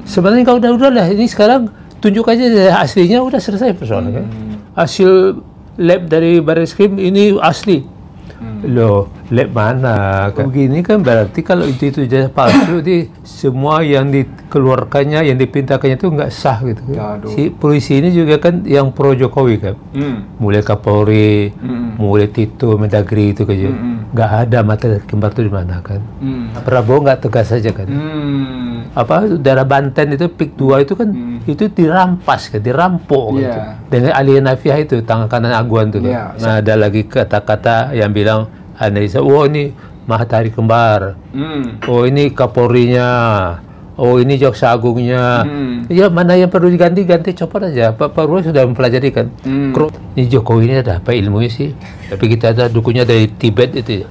Sebenarnya kalau udah lah, ini sekarang tunjuk aja aslinya, udah selesai persoalannya. Hasil lab dari Barreskrim ini asli. Loh, lab mana? Begini kan berarti kalau itu ijazah palsu, di semua yang dikeluarkannya, yang dipintakannya itu nggak sah gitu. Si polisi ini juga kan yang pro Jokowi kan. Mulai Kapolri, mulai Tito, Mendagri itu kan. Nggak ada mata kembar itu di mana kan. Prabowo nggak tegas saja kan. Apa daerah Banten itu PIK 2 itu kan itu dirampas kan, dirampok gitu. Dengan alien nafiah itu tangan kanan Aguan tuh kan. Nah, ada lagi kata-kata yang bilang analisa, oh ini Matahari Kembar, oh ini Kapolrinya, oh ini Jaksa Agungnya. Ya mana yang perlu diganti copot aja. Pak Prabowo sudah mempelajari kan. Ini Jokowi ini ada apa ilmunya sih? Tapi kita ada dukunnya dari Tibet itu.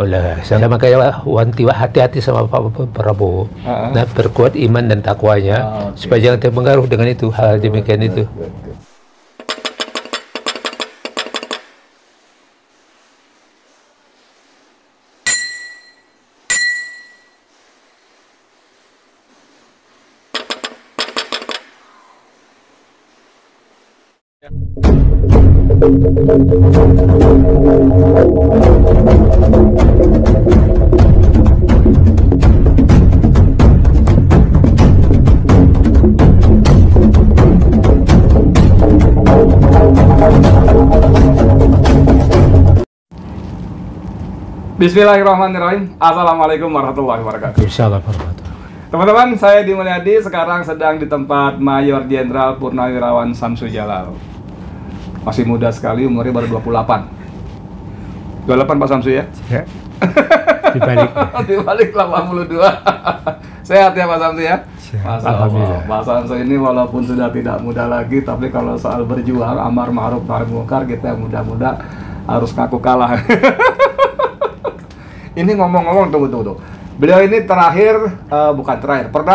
Oleh saya makanya hati-hati sama Pak Prabowo. Nah, perkuat iman dan takwanya supaya jangan terpengaruh dengan itu hal demikian itu. Bismillahirrahmanirrahim. Assalamualaikum warahmatullahi wabarakatuh. Teman-teman, saya Di Mulyadi sekarang sedang di tempat Mayor Jenderal Purnawirawan Samsu Jalal. Masih muda sekali, umurnya baru 28. 28 Pak Samsu ya? Ya. Dibalik. Dibalik 82. Sehat ya Pak Samsu ya? Alhamdulillah. Pak Samsu ini walaupun sudah tidak muda lagi, tapi kalau soal berjuang amar ma'ruf nahi munkar, kita muda-muda harus ngaku kalah. Ini ngomong-ngomong, tunggu. Beliau ini pernah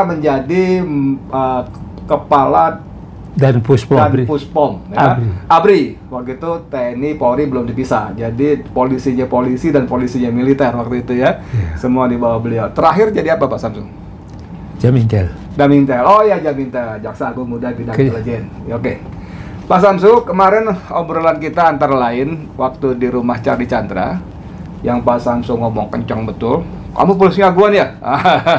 menjadi kepala dan Puspom, ya? Abri. Waktu itu TNI Polri belum dipisah. Jadi polisinya polisi dan polisinya militer waktu itu ya. Semua di bawah beliau. Terakhir jadi apa Pak Samsu? Jamintel. Oh ya, Jamintel, Jaksa Agung Muda Bidang Intelijen. Oke. Pak Samsu, kemarin obrolan kita antara lain waktu di rumah Charlie Chandra, yang Pak Samsu ngomong kencang betul. Kamu polisinya Aguan ya?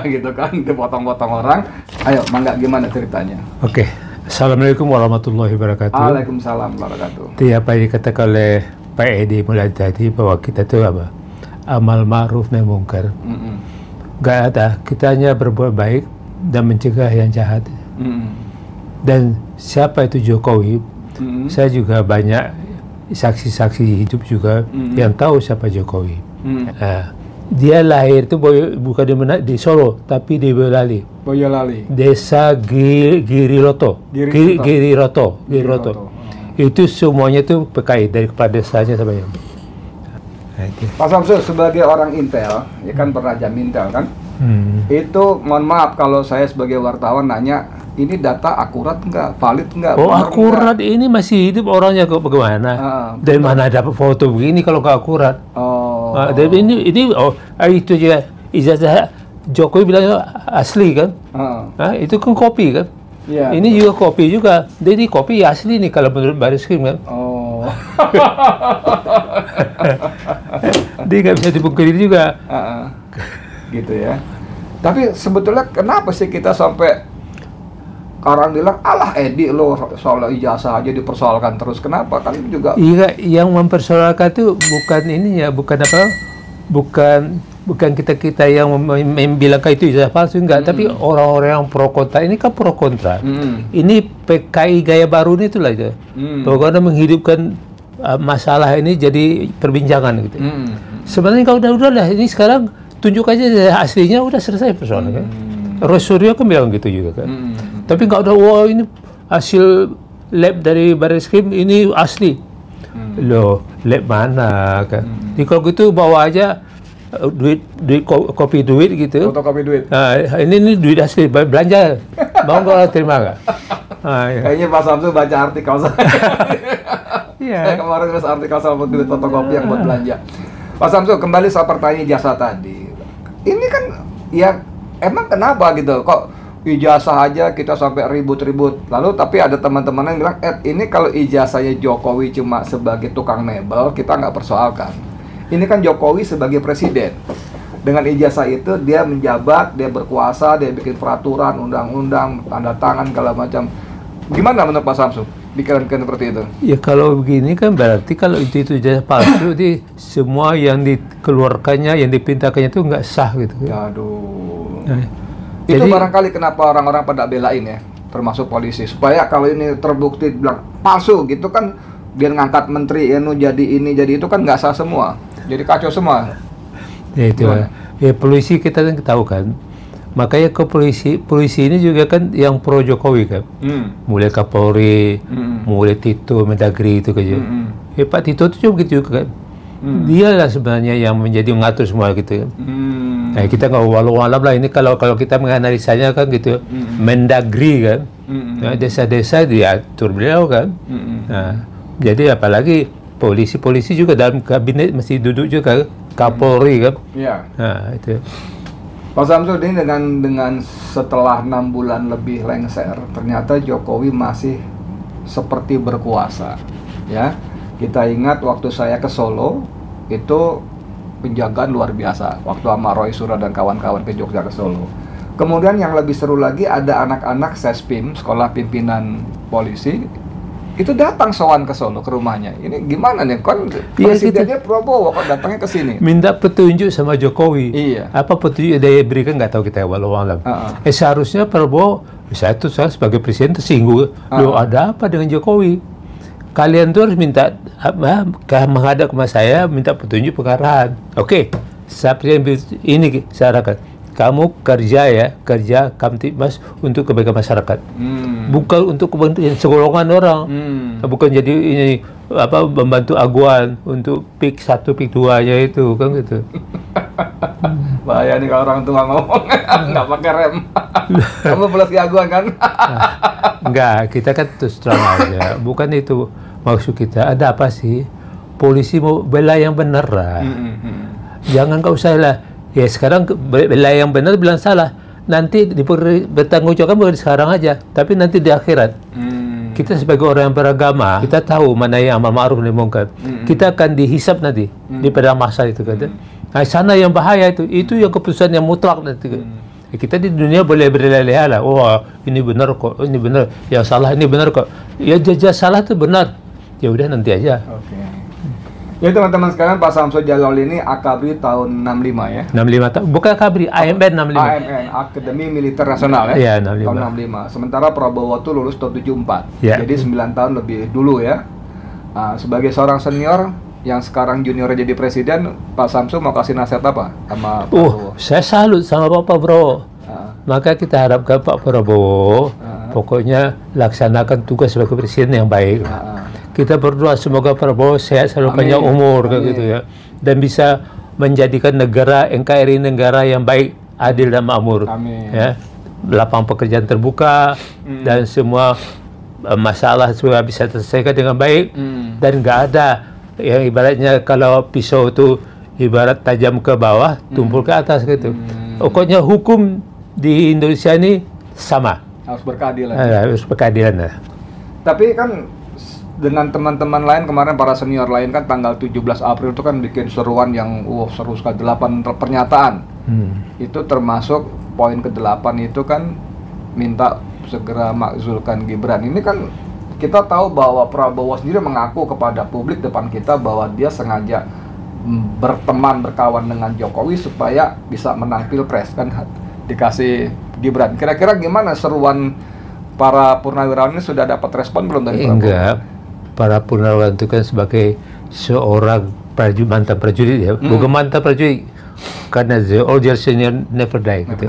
Gitu kan, dipotong-potong orang. Ayo, mangga gimana ceritanya? Oke. Assalamualaikum warahmatullahi wabarakatuh. Waalaikumsalam warahmatullahi wabarakatuh. Itu apa yang dikatakan oleh Pak Edi mulai tadi, bahwa kita itu apa? Amal ma'ruf nahi munkar. Gak ada, kita hanya berbuat baik dan mencegah yang jahat. Dan siapa itu Jokowi? Saya juga banyak saksi-saksi hidup juga yang tahu siapa Jokowi. Dia lahir itu bukan di Solo, tapi di Boyolali. Desa Giriroto. Itu semuanya itu PKI dari kepala desanya sampai yang. Pak Samsu, sebagai orang Intel, ya kan pernah Jamintel kan? Itu mohon maaf kalau saya sebagai wartawan nanya, ini data akurat nggak, valid nggak? Oh akurat enggak? Ini masih hidup orangnya kok bagaimana? Dari mana dapat foto begini kalau nggak akurat? Dari ini itu juga ijazah Jokowi bilang asli kan? Itu kan kopi kan? Ini juga kopi juga. Jadi kopi asli nih kalau menurut Barreskrim kan? Dia nggak bisa dipungkiri juga. Gitu ya. Tapi sebetulnya kenapa sih kita sampai orang bilang, alah Edi lo soal ijazah aja dipersoalkan terus, kenapa? Kan juga iya, yang mempersoalkan itu bukan ini ya, bukan kita yang bilang itu ijazah palsu, enggak, tapi orang-orang yang pro kontra. Ini kan pro kontra. Ini PKI gaya baru ini itulah itu. Bagaimana menghidupkan masalah ini jadi perbincangan gitu. Sebenarnya kalau udah lah, ini sekarang tunjuk aja aslinya, udah selesai persoalannya. Rosario kan bilang gitu juga kan. Tapi nggak ada, wah ini hasil lab dari Barreskrim ini asli. Loh, lab mana kan? Jadi kalau gitu bawa aja duit kopi duit gitu. Fotokopi duit. Ini duit asli, belanja. Mau nggak terima nggak? Kayaknya Pak Samsu baca artikel saya. Saya kemarin nulis artikel soal duit fotokopi yang buat belanja. Pak Samsu, kembali soal pertanyaan jasa tadi. Ini kan ya emang kenapa gitu? Kok ijazah aja kita sampai ribut-ribut. Lalu tapi ada teman-teman yang bilang, ini kalau ijazahnya Jokowi cuma sebagai tukang mebel, kita nggak persoalkan. Ini kan Jokowi sebagai presiden. Dengan ijazah itu dia menjabat, dia berkuasa, dia bikin peraturan, undang-undang, tanda tangan, segala macam. Gimana menurut Pak Samsu? Pikiran-pikiran seperti itu? Ya kalau begini kan berarti kalau itu ijazah palsu, di semua yang dikeluarkannya, yang dipintakannya itu nggak sah gitu. Aduh. Nah, Itu jadi, barangkali kenapa orang-orang pada belain ya, termasuk polisi, supaya kalau ini terbukti bilang palsu gitu kan, dia ngangkat menteri jadi ini jadi itu kan nggak sah semua, jadi kacau semua. ya itu ya polisi kita kan tahu kan, makanya ke polisi ini juga kan yang pro Jokowi kan, mulai Kapolri, mulai Tito Mendagri itu kan. Ya Pak Tito itu juga gitu kan, dia lah sebenarnya yang menjadi mengatur semua gitu kan. Nah kita nggak walau-walau lah ini kalau kita menganalisanya kan gitu, Mendagri kan, nah, desa-desa diatur beliau kan. Nah, jadi apalagi polisi juga dalam kabinet masih duduk juga Kapolri kan. Iya. Nah itu. Pak Samsul, ini dengan setelah 6 bulan lebih lengser, ternyata Jokowi masih seperti berkuasa. Ya, kita ingat waktu saya ke Solo itu penjagaan luar biasa. Waktu sama Roy Suryo dan kawan-kawan ke Jogja ke Solo. Kemudian yang lebih seru lagi ada anak-anak Sespim, sekolah pimpinan polisi, itu datang sowan ke Solo ke rumahnya. Ini gimana nih? Kan presidennya Prabowo kok datangnya ke sini? Minta petunjuk sama Jokowi. Iya. Apa petunjuk dia berikan nggak tahu kita walau alam. Seharusnya Prabowo, saya sebagai presiden tersinggung. Loh ada apa dengan Jokowi? Kalian tuh harus minta menghadap ke saya, minta petunjuk pengarahan. Oke, ini saya harapkan. Kamu kerja Kamtibmas untuk kebaikan masyarakat, bukan untuk kepentingan segolongan orang, bukan jadi ini membantu aguan untuk pik 1 pik 2-nya itu kan gitu. Bahaya nih kalau orang tua ngomong nggak pakai rem. Kamu plus aguan kan? Enggak, kita kan terus terang aja, bukan itu maksud kita. Ada apa sih? Polisi mau bela yang benar lah, jangan kau usah lah. Ya sekarang bela yang benar bilang salah, nanti bertanggung jawab bukan sekarang aja, tapi nanti di akhirat. Kita sebagai orang yang beragama, kita tahu mana yang amal ma'ruf nahi munkar. Kita akan dihisab nanti di pada masa itu kan. Nah sana yang bahaya itu yang keputusan yang mutlak nanti kan. Kita di dunia boleh berleha-leha lah. Wah ini benar kok, ini benar. Yang salah ini benar kok. Ya jajah salah itu benar. Ya udah nanti aja. Oke. Ya teman-teman sekalian, Pak Samsul Jalal ini AKABRI tahun 65 ya? 65 tahun, bukan AKABRI, AMN 65. AMN, Akademi Militer Nasional ya? Iya, 65. Tahun 65. Sementara Prabowo tuh lulus tahun 74. Ya. Jadi 9 tahun lebih dulu ya. Nah, sebagai seorang senior yang sekarang junior jadi presiden, Pak Samsul mau kasih nasihat apa sama Prabowo? Saya salut sama Pak Prabowo. Maka kita harapkan Pak Prabowo pokoknya laksanakan tugas sebagai presiden yang baik. Kita berdoa semoga Prabowo sehat selalu, panjang umur kayak gitu ya, dan bisa menjadikan negara NKRI negara yang baik, adil dan makmur. Ya, lapangan pekerjaan terbuka dan semua masalah semua bisa terselesaikan dengan baik, dan nggak ada yang ibaratnya kalau pisau itu ibarat tajam ke bawah, tumpul ke atas gitu. Pokoknya hukum di Indonesia ini sama. Harus berkeadilan. Harus berkeadilan. Tapi kan dengan teman-teman lain kemarin, para senior lain kan tanggal 17 April itu kan bikin seruan yang seru sekali, 8 pernyataan. Itu termasuk poin ke-8 itu kan minta segera makzulkan Gibran. Ini kan kita tahu bahwa Prabowo sendiri mengaku kepada publik depan kita bahwa dia sengaja berteman, berkawan dengan Jokowi supaya bisa menang Pilpres kan, dikasih Gibran. Kira-kira gimana seruan para purnawirawan ini, sudah dapat respon belum dari Prabowo? Enggak. Para purnawirawan itu kan sebagai seorang mantan prajurit ya, bukan mantan prajurit, karena the old senior never die. Gitu.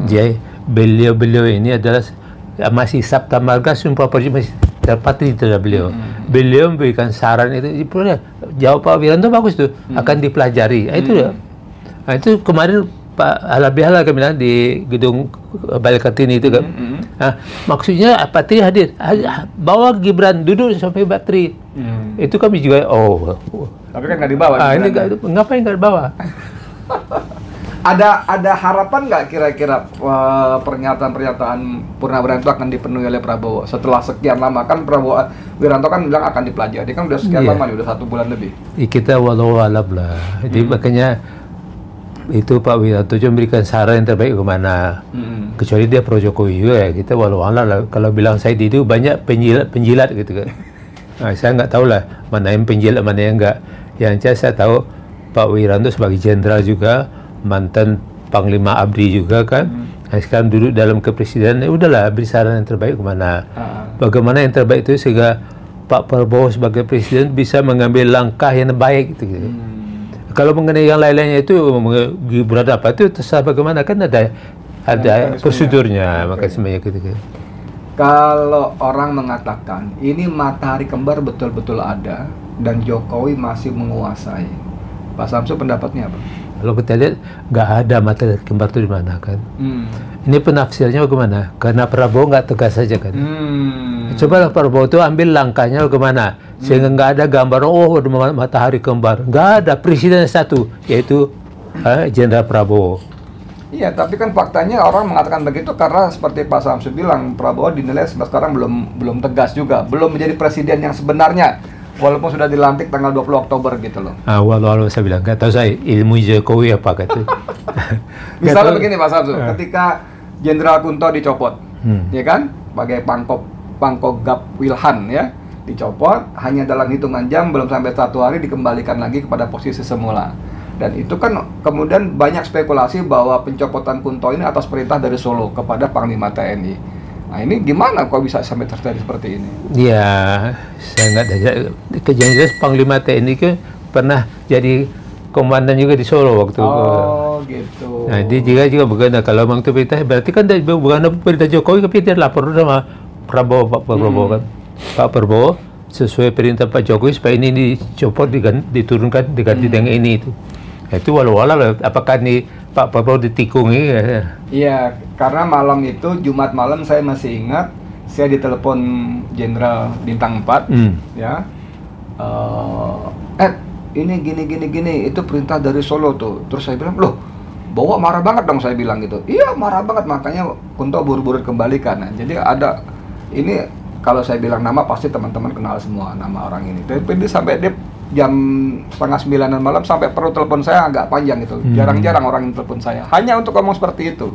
Jadi beliau ini adalah masih Sabta Marga, sumpah prajurit masih terpatri terhadap beliau. Beliau memberikan saran itu, jawab Pak Wiranto bagus tuh, akan dipelajari. Itu ya. Nah, itu kemarin Pak Halabihala kami bilang di gedung Balai Kartini itu kan. Nah, maksudnya Patri hadir, bawa Gibran duduk sampai Patri. Itu kami juga tapi kan nggak dibawa. Ini ngapain nggak dibawa? Ada harapan nggak kira-kira pernyataan-pernyataan Purnawiranto itu akan dipenuhi oleh Prabowo setelah sekian lama? Kan Prabowo Wiranto kan bilang akan dipelajari, kan udah sekian lama nih, udah 1 bulan lebih. Kita walau alam lah. Jadi makanya itu Pak Wiranto juga memberikan saran yang terbaik kemana. Kecuali dia pro Jokowi juga ya. Kita walau alam lah. Kalau bilang saya itu banyak penjilat gitu kan. Nah, saya nggak tahu lah mana yang penjilat mana yang enggak. Yang saya tahu Pak Wiranto sebagai jenderal juga, mantan Panglima ABRI juga kan. Nah, sekarang duduk dalam kepresidenan, ya udahlah beri saran yang terbaik kemana. Bagaimana yang terbaik itu sehingga Pak Prabowo sebagai presiden bisa mengambil langkah yang baik gitu. Kalau mengenai yang lain-lainnya itu Gibran apa itu terserah bagaimana, kan ada prosedurnya, mekanismenya gitu kan. Kalau orang mengatakan ini matahari kembar betul-betul ada dan Jokowi masih menguasai, Pak Samsu pendapatnya apa? Kalau kita lihat nggak ada matahari kembar itu di mana kan. Ini penafsirnya bagaimana? Karena Prabowo nggak tegas saja kan. Coba Prabowo itu ambil langkahnya bagaimana sehingga nggak ada gambar matahari kembar. Nggak ada, presiden satu yaitu Jenderal Prabowo. Iya, tapi kan faktanya orang mengatakan begitu karena seperti Pak Samsu bilang, Prabowo dinilai sampai sekarang belum tegas juga, belum menjadi presiden yang sebenarnya. Walaupun sudah dilantik tanggal 20 Oktober gitu loh. Walau saya bilang, nggak tahu saya ilmu Jokowi apa gitu. Misalnya begini Pak Samsu, ketika Jenderal Kunto dicopot, ya kan, sebagai Pangkogap Wilhan ya, dicopot, hanya dalam hitungan jam, belum sampai 1 hari dikembalikan lagi kepada posisi semula. Dan itu kan kemudian banyak spekulasi bahwa pencopotan Kunto ini atas perintah dari Solo kepada Panglima TNI. Nah ini gimana kok bisa sampai terjadi seperti ini? Ya, saya nggak ada. Kejadian Panglima TNI kan pernah jadi komandan juga di Solo waktu. Oh gitu. Nah dia juga bukan, kalau memang itu perintah berarti kan bukan perintah Jokowi, tapi dia lapor sama Prabowo, Pak Prabowo kan. Pak Prabowo sesuai perintah Pak Jokowi supaya ini dicopot, diturunkan, diganti dengan ini itu. Itu walau-walau apakah ini Pak Prabowo ditikung ya. Iya, karena malam itu Jumat malam saya masih ingat, saya ditelepon Jenderal Bintang 4 ya. Ini gini itu perintah dari Solo tuh. Terus saya bilang, loh, Bowo marah banget dong, saya bilang gitu. Iya, marah banget, makanya Kunto buru-buru kembalikan. Nah, jadi ada ini, kalau saya bilang nama pasti teman-teman kenal semua nama orang ini. Tapi dia sampai jam 8:30 malam sampai perlu telepon saya agak panjang gitu. Jarang-jarang orang yang telepon saya hanya untuk ngomong seperti itu.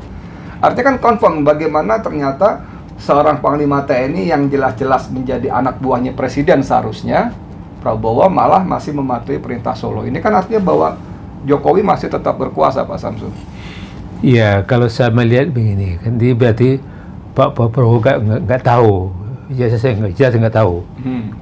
Artinya kan confirm bagaimana ternyata seorang Panglima TNI yang jelas-jelas menjadi anak buahnya presiden seharusnya, Prabowo malah masih mematuhi perintah Solo. Ini kan artinya bahwa Jokowi masih tetap berkuasa, Pak Samsu. Iya, kalau saya melihat begini, kan dia berarti Pak Prabowo nggak tahu. Saya nggak tahu.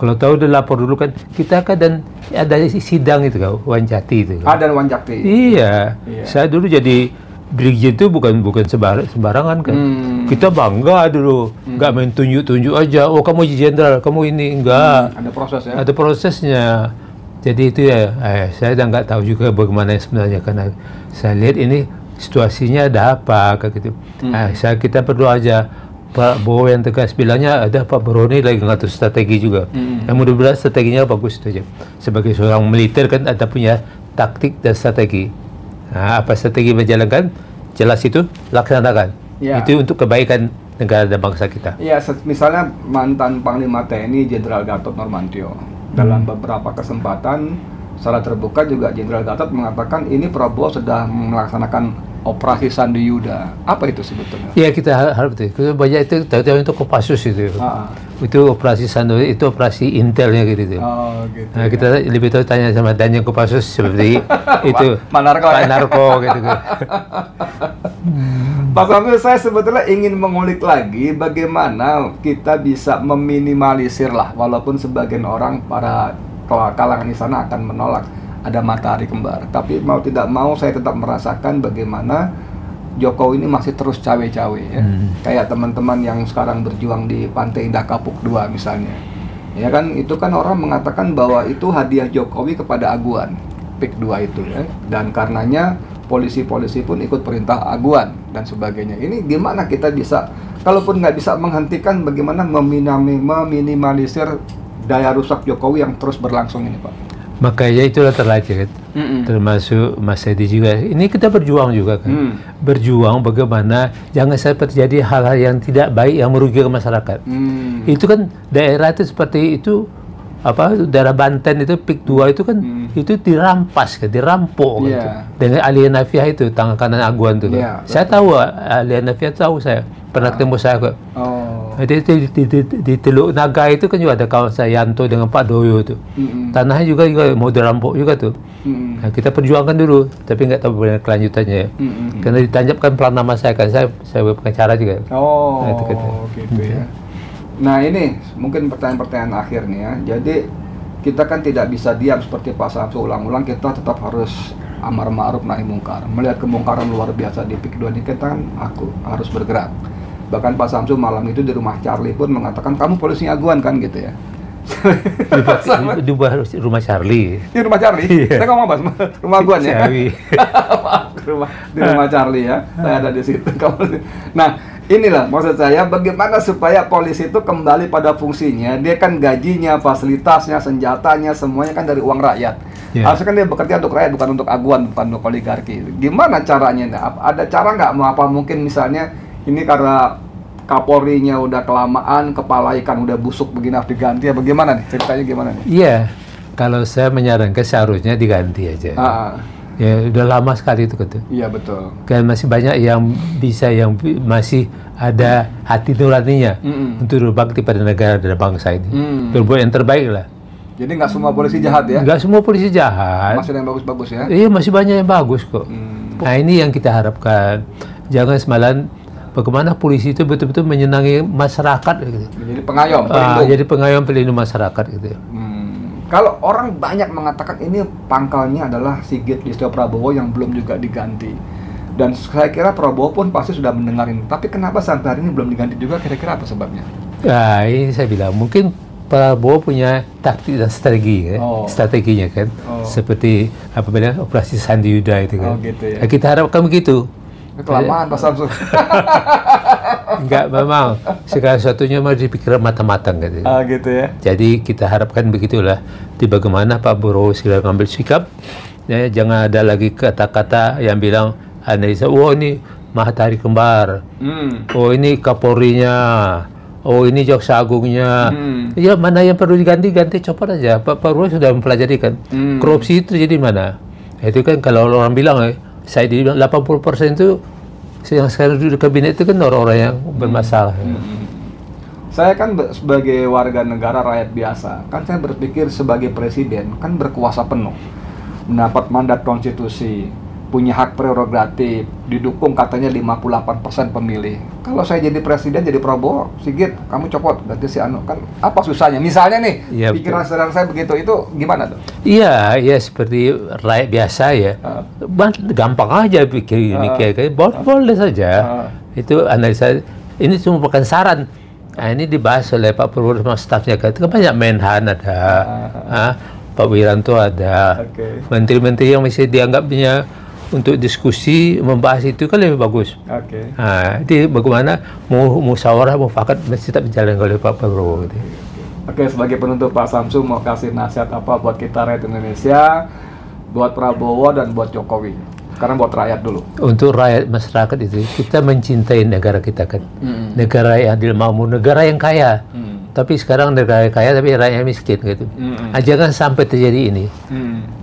Kalau tahu dia lapor dulu kan. Kita kan dan ada sidang itu kan, Wanjati itu. Kan? Ada Wanjati. Iya. Saya dulu jadi Brigjen itu bukan sembarangan kan. Kita bangga dulu, nggak main tunjuk-tunjuk aja. Oh kamu jenderal, kamu ini enggak. Ada proses ya. Ada prosesnya. Jadi itu ya, saya udah nggak tahu juga bagaimana sebenarnya karena saya lihat ini situasinya ada apa kayak gitu. Kita berdoa aja. Pak Bowo yang tegas bilangnya ada Pak Broni lagi ngatur strategi juga. Yang mudah-mudahan strateginya bagus itu aja. Sebagai seorang militer kan ada punya taktik dan strategi. Nah, apa strategi menjalankan? Jelas itu laksanakan. Ya. Itu untuk kebaikan negara dan bangsa kita. Iya, misalnya mantan Panglima TNI Jenderal Gatot Nurmantio dalam beberapa kesempatan secara terbuka juga Jenderal Gatot mengatakan ini Prabowo sedang melaksanakan operasi Sandi Yuda. Apa itu sebetulnya? Ya kita harap itu. Banyak itu tahu-tahu itu Kopassus itu. Itu operasi Sandi, itu operasi intelnya gitu. Oh, gitu. Nah, kita lebih tahu tanya sama Danjen Kopassus seperti itu. Pak Narko gitu. Pak Samsu, saya sebetulnya ingin mengulik lagi bagaimana kita bisa meminimalisir lah, walaupun sebagian orang para kalangan di sana akan menolak ada matahari kembar. Tapi mau tidak mau saya tetap merasakan bagaimana Jokowi ini masih terus cawe-cawe ya. Kayak teman-teman yang sekarang berjuang di Pantai Indah Kapuk 2 misalnya. Ya kan itu kan orang mengatakan bahwa itu hadiah Jokowi kepada Aguan, PIK 2 itu ya. Dan karenanya polisi-polisi pun ikut perintah Aguan dan sebagainya. Ini gimana kita bisa, kalaupun nggak bisa menghentikan, bagaimana meminimalisir daya rusak Jokowi yang terus berlangsung ini, Pak? Makanya itulah terlacak, termasuk Mas Edi juga. Ini kita berjuang juga kan, berjuang bagaimana jangan sampai terjadi hal-hal yang tidak baik yang merugikan masyarakat. Itu kan daerah itu seperti itu, daerah Banten itu PIK 2 itu kan itu dirampas kan, dirampok gitu. Dengan alienafiah itu tangan kanan Aguan itu kan. Saya tahu alienafiah, tahu saya pernah ketemu saya kok. Di Teluk Naga itu kan juga ada kawan saya Yanto dengan Pak Doyo itu. Tanahnya juga mau dirampok juga tuh. Nah, kita perjuangkan dulu, tapi nggak tahu bagaimana kelanjutannya. Karena ditanjapkan pelan nama saya kan, saya pengacara juga. Nah, gitu ya. Nah, ini mungkin pertanyaan-pertanyaan akhir nih ya. Jadi kita kan tidak bisa diam seperti Pak Samsu ulang-ulang, kita tetap harus amar ma'ruf nahi mungkar. Melihat kemungkaran luar biasa di PIK 2 ini, kita kan harus bergerak. Bahkan Pak Samsu malam itu di rumah Charlie pun mengatakan, kamu polisinya Aguan kan gitu ya. Di rumah Charlie. Di rumah Charlie? Saya ngomong Mas, rumah Aguan ya? di rumah Charlie ya, saya ada di situ. Nah, inilah maksud saya, bagaimana supaya polisi itu kembali pada fungsinya. Dia kan gajinya, fasilitasnya, senjatanya, semuanya kan dari uang rakyat. Harusnya kan dia bekerja untuk rakyat, bukan untuk Aguan, bukan untuk oligarki. Gimana caranya? Ada cara nggak? Apa mungkin misalnya ini karena Kapolrinya udah kelamaan, kepala ikan udah busuk begini, harus diganti ya? Bagaimana nih? Ceritanya gimana nih? Iya, kalau saya menyarankan seharusnya diganti aja. Ya udah lama sekali itu gitu. Iya betul. Kan masih banyak yang masih ada hati nuraninya untuk berbakti pada negara dan bangsa ini. Berbuat yang terbaik lah. Jadi nggak semua polisi jahat ya? Nggak semua polisi jahat. Masih ada yang bagus-bagus ya? Iya, masih banyak yang bagus kok. Nah, ini yang kita harapkan. Jangan semalam bagaimana polisi itu betul-betul menyenangi masyarakat gitu. Jadi pengayom, jadi pengayom pelindung masyarakat gitu. Kalau orang banyak mengatakan ini pangkalnya adalah Sigit Listio Prabowo yang belum juga diganti. Dan saya kira Prabowo pun pasti sudah mendengar ini. Tapi kenapa sampai hari ini belum diganti juga, kira-kira apa sebabnya? Nah, ini saya bilang mungkin Prabowo punya taktik dan strategi strateginya kan. Seperti operasi Sandi Yuda itu kan. Gitu ya. Nah, kita harapkan begitu. Kelamaan Pak Samsu. Enggak, memang segala sesuatunya mau dipikir matang-matang gitu. Gitu ya. Jadi kita harapkan begitulah. Di bagaimana Pak Prabowo segera mengambil sikap. Ya, jangan ada lagi kata-kata yang bilang analisa, oh ini Matahari Kembar. Oh ini Kapolrinya. Oh ini Jaksa Agungnya. Ya mana yang perlu diganti copot aja. Pak Prabowo sudah mempelajari kan. Korupsi itu jadi mana? Itu kan kalau orang bilang saya dibilang 80% itu yang sekarang duduk di kabinet itu kan orang-orang yang bermasalah. Saya kan sebagai warga negara rakyat biasa, kan saya berpikir sebagai presiden kan berkuasa penuh, mendapat mandat konstitusi, punya hak prerogatif, didukung katanya 58% pemilih. Kalau saya jadi presiden, jadi Prabowo, Sigit, kamu copot, ganti si Anu, kan apa susahnya? Misalnya nih, pikiran sederhana saya begitu, itu gimana tuh? Iya, seperti rakyat biasa ya. Gampang aja pikir ini kayak boleh saja. Itu analisa, ini cuma bukan saran. Nah, ini dibahas oleh Pak Prabowo sama stafnya kan. Itu kan banyak Menhan ada, Pak Wiranto ada, menteri-menteri yang masih dianggapnya untuk diskusi membahas itu kan lebih bagus. Jadi bagaimana musyawarah mufakat mesti tetap berjalan oleh Pak Prabowo. Sebagai penutup Pak Samsu mau kasih nasihat apa buat kita rakyat Indonesia, buat Prabowo dan buat Jokowi? Sekarang buat rakyat dulu. Untuk rakyat masyarakat itu kita mencintai negara kita kan, negara yang adil makmur, negara yang kaya. Tapi sekarang negara kaya tapi rakyatnya miskin gitu. Jangan sampai terjadi ini.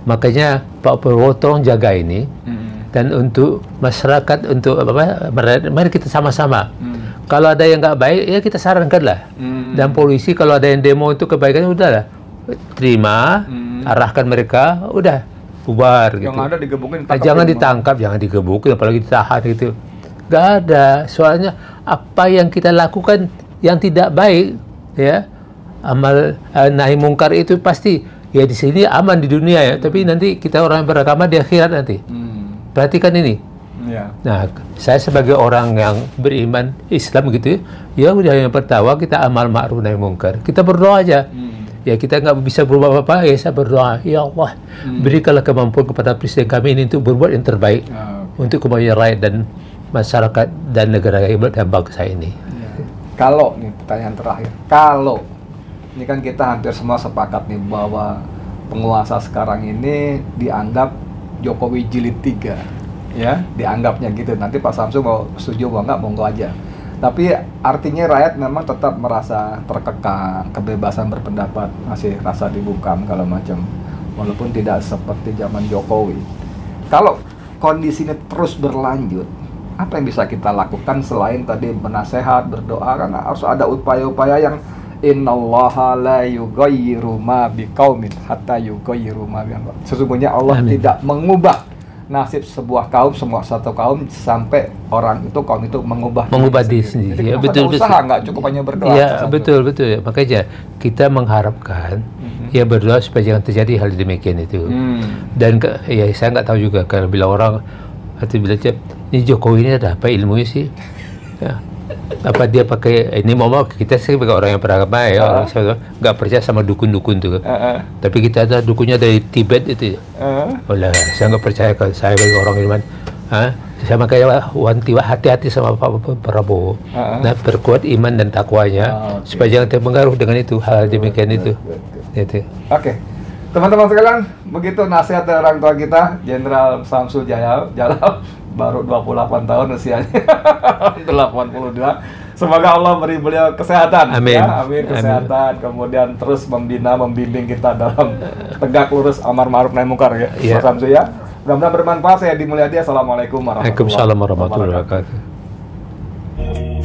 Makanya Pak Prabowo tolong jaga ini. Dan untuk masyarakat, untuk mari kita sama-sama. Kalau ada yang nggak baik, ya kita sarankan lah. Dan polisi kalau ada yang demo untuk kebaikan, udahlah terima, arahkan mereka, udah bubar gitu. Yang ada digebukin, jangan ditangkap, jangan digebukin, apalagi ditahan gitu. Nggak ada. Soalnya apa yang kita lakukan yang tidak baik, ya amal nahi mungkar itu pasti ya di sini aman di dunia ya, tapi nanti kita orang beragama di akhirat nanti. Perhatikan ini. Nah, saya sebagai orang yang beriman Islam gitu ya udah yang pertama kita amal ma'ruf nahi mungkar. Kita berdoa aja. Ya kita nggak bisa berbuat apa-apa, ya saya berdoa, ya Allah berikanlah kemampuan kepada presiden kami ini untuk berbuat yang terbaik untuk kemajuan rakyat dan masyarakat dan negara dan bangsa ini. Kalau nih pertanyaan terakhir, kalau ini kan kita hampir semua sepakat nih bahwa penguasa sekarang ini dianggap Jokowi jilid 3, ya, dianggapnya gitu. Nanti Pak Samsu mau setuju mau nggak, monggo aja. Tapi artinya rakyat memang tetap merasa terkekang, kebebasan berpendapat masih rasa dibungkam kalau macam, walaupun tidak seperti zaman Jokowi. Kalau kondisi ini terus berlanjut, apa yang bisa kita lakukan selain tadi menasehat, berdoa? Kan harus ada upaya-upaya yang innallaha la yughayyiru ma biqaumin hatta yughayyiru ma bi anfusihim. Sesungguhnya Allah Amin. tidak mengubah nasib sebuah kaum, satu kaum sampai orang itu, kaum itu mengubah diri sendiri. Jadi Ya, kita betul, harus betul. usaha, nggak cukup hanya berdoa. Ya, Pak Samsu. betul ya. Makanya kita mengharapkan ya berdoa supaya jangan terjadi hal demikian itu. Dan ya saya nggak tahu juga kalau bila orang atau bila ini Jokowi ini ada apa ilmunya sih? Ya. Apa dia pakai ini mau kita sih sebagai orang yang beragama ya, orang nggak percaya sama dukun-dukun tuh. Tapi kita ada dukunnya dari Tibet itu. Oleh saya nggak percaya kalau saya sebagai orang iman. Saya makanya hati-hati sama Pak Prabowo. Nah, perkuat iman dan takwanya supaya jangan terpengaruh dengan itu hal demikian itu. Itu. Oke. Teman-teman sekalian, begitu nasihat dari orang tua kita, Jenderal Samsu Jalal, baru 28 tahun usianya, 82. Semoga Allah beri beliau kesehatan. Amin. Ya, amin, kesehatan. Kemudian terus membina, membimbing kita dalam tegak lurus amar ma'ruf nahi munkar ya. Iya. Pak Samsu ya. Mudah-mudahan bermanfaat. Saya Adi Mulyadi. Assalamualaikum warahmatullahi Waalaikumsalam warahmatullahi wabarakatuh.